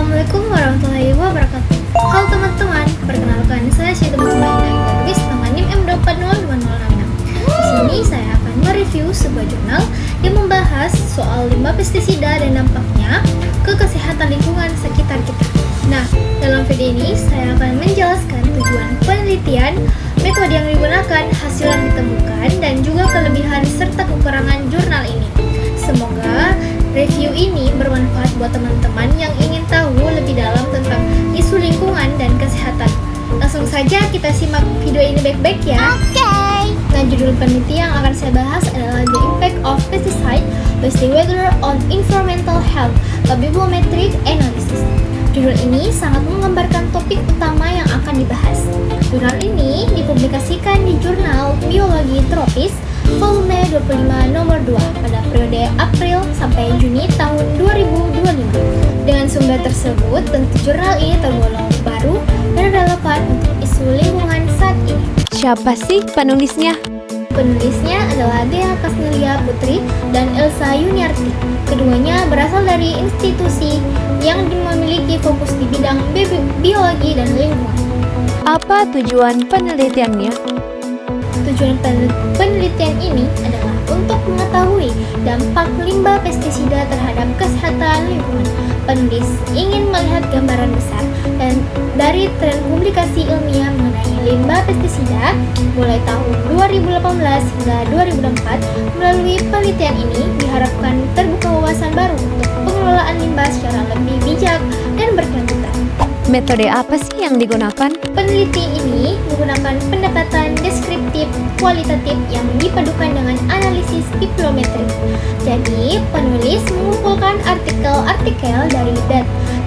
Assalamualaikum warahmatullahi wabarakatuh. Halo teman-teman, perkenalkan saya Syed Darwis dengan NIM M2402026. Di sini saya akan mereview sebuah jurnal yang membahas soal limbah pestisida dan dampaknya ke kesehatan lingkungan sekitar kita. Nah, dalam video ini saya akan menjelaskan tujuan penelitian, metode yang digunakan, hasil yang ditemukan, dan juga kelebihan serta kekurangan jurnal ini. Semoga review ini bermanfaat buat teman-teman yang ingin tahu lebih dalam tentang isu lingkungan dan kesehatan. Langsung saja kita simak video ini baik-baik ya. Okay. Nah, judul penelitian yang akan saya bahas adalah The Impact of Pesticide Weather on Environmental Health, a Bibliometric Analysis. Judul ini sangat menggambarkan topik utama yang akan dibahas. Jurnal ini dipublikasikan di Jurnal Biologi Tropis volume 25 nomor 2 pada periode April sampai Juni tahun 2025. Dengan sumber tersebut, tentu jurnal ini tergolong baru dan relevan untuk isu lingkungan saat ini. Siapa sih penulisnya? Penulisnya adalah Dea Kasnelia Putri dan Elsa Yuniarti. Keduanya berasal dari institusi yang memiliki fokus di bidang biologi dan lingkungan. Apa tujuan penelitiannya? Tujuan penelitian ini adalah untuk mengetahui dampak limbah pestisida terhadap kesehatan lingkungan. Penulis ingin melihat gambaran besar dan dari tren publikasi ilmiah mengenai limbah pestisida mulai tahun 2018 hingga 2024. Melalui penelitian ini diharapkan terbuka wawasan baru untuk pengelolaan limbah secara lebih bijak dan berkelanjutan. Metode apa sih yang digunakan? Peneliti ini menggunakan pendekatan deskriptif kualitatif yang dipadukan dengan analisis bibliometrik. Jadi, penulis mengumpulkan artikel-artikel dari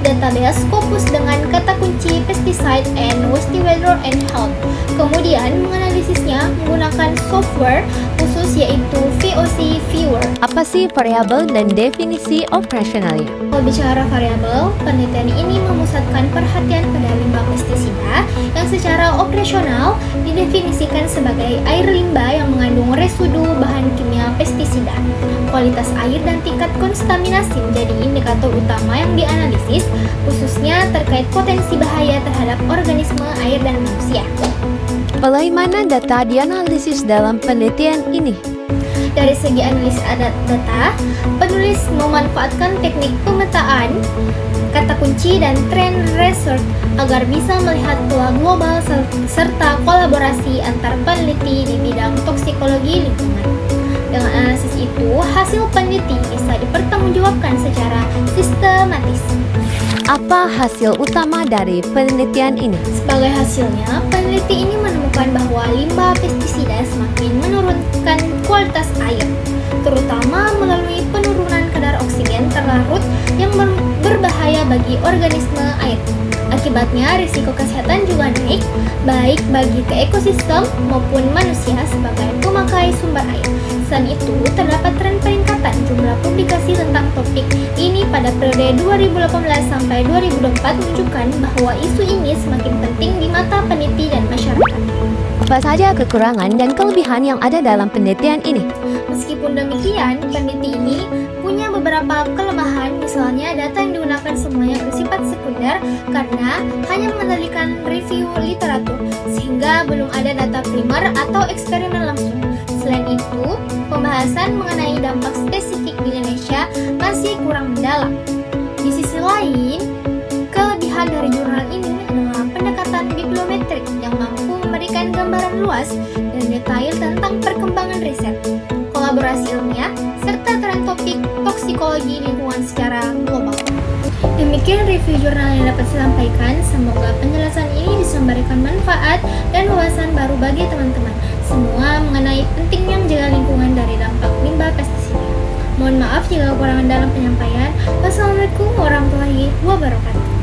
database Scopus dengan kata kunci pesticide and weather and health. Kemudian menganalisisnya menggunakan software khusus yaitu VOC Viewer. Apa sih variabel dan definisi operasionalnya? Kalau bicara variabel, penelitian ini memusatkan perhatian pada limbah pestisida yang secara operasional didefinisikan sebagai air limbah yang mengandung residu bahan kimia pestisida. Kualitas air dan tingkat kontaminasi menjadi indikator utama yang dianalisis, khususnya terkait potensi bahaya terhadap organisme air dan manusia. Bagaimana data dianalisis dalam penelitian ini? Dari segi analisis data, penulis memanfaatkan teknik pemetaan, kata kunci, dan trend research agar bisa melihat pola global serta kolaborasi antar peneliti di bidang toksikologi lingkungan. Dengan analisis itu, hasil peneliti bisa dipertanggungjawabkan secara sistematis. Apa hasil utama dari penelitian ini? Sebagai hasilnya, peneliti ini menemukan bahwa limbah pestisida semakin menurunkan kualitas air, terutama melalui penurunan kadar oksigen terlarut yang berbahaya bagi organisme air. Akibatnya, risiko kesehatan juga naik, baik bagi ekosistem maupun manusia sebagai pemakai sumber air. Selain itu, terdapat tren peningkatan jumlah publikasi tentang topik ini pada periode 2018 sampai 2024 menunjukkan bahwa isu ini semakin penting di mata peneliti dan masyarakat. Apa saja kekurangan dan kelebihan yang ada dalam penelitian ini? Meskipun demikian, peneliti ini punya beberapa kelemahan, misalnya data yang digunakan semuanya bersifat sekunder karena hanya mengendalikan review literatur, sehingga belum ada data primer atau eksperimen langsung. Selain itu, pembahasan mengenai dampak spesifik di Indonesia masih kurang mendalam. Di sisi lain, kelebihan dari jurnal ini adalah pendekatan bibliometrik yang mampu memberikan gambaran luas dan detail tentang perkembangan riset, kolaborasi ilmiah, serta tren topik toksikologi lingkungan secara global. Demikian review jurnal yang dapat saya sampaikan. Semoga penjelasan ini bisa memberikan manfaat dan wawasan baru bagi teman-teman semua mengenai pentingnya menjaga lingkungan dari dampak limbah pestisida. Mohon maaf jika kekurangan dalam penyampaian. Wassalamualaikum warahmatullahi wabarakatuh.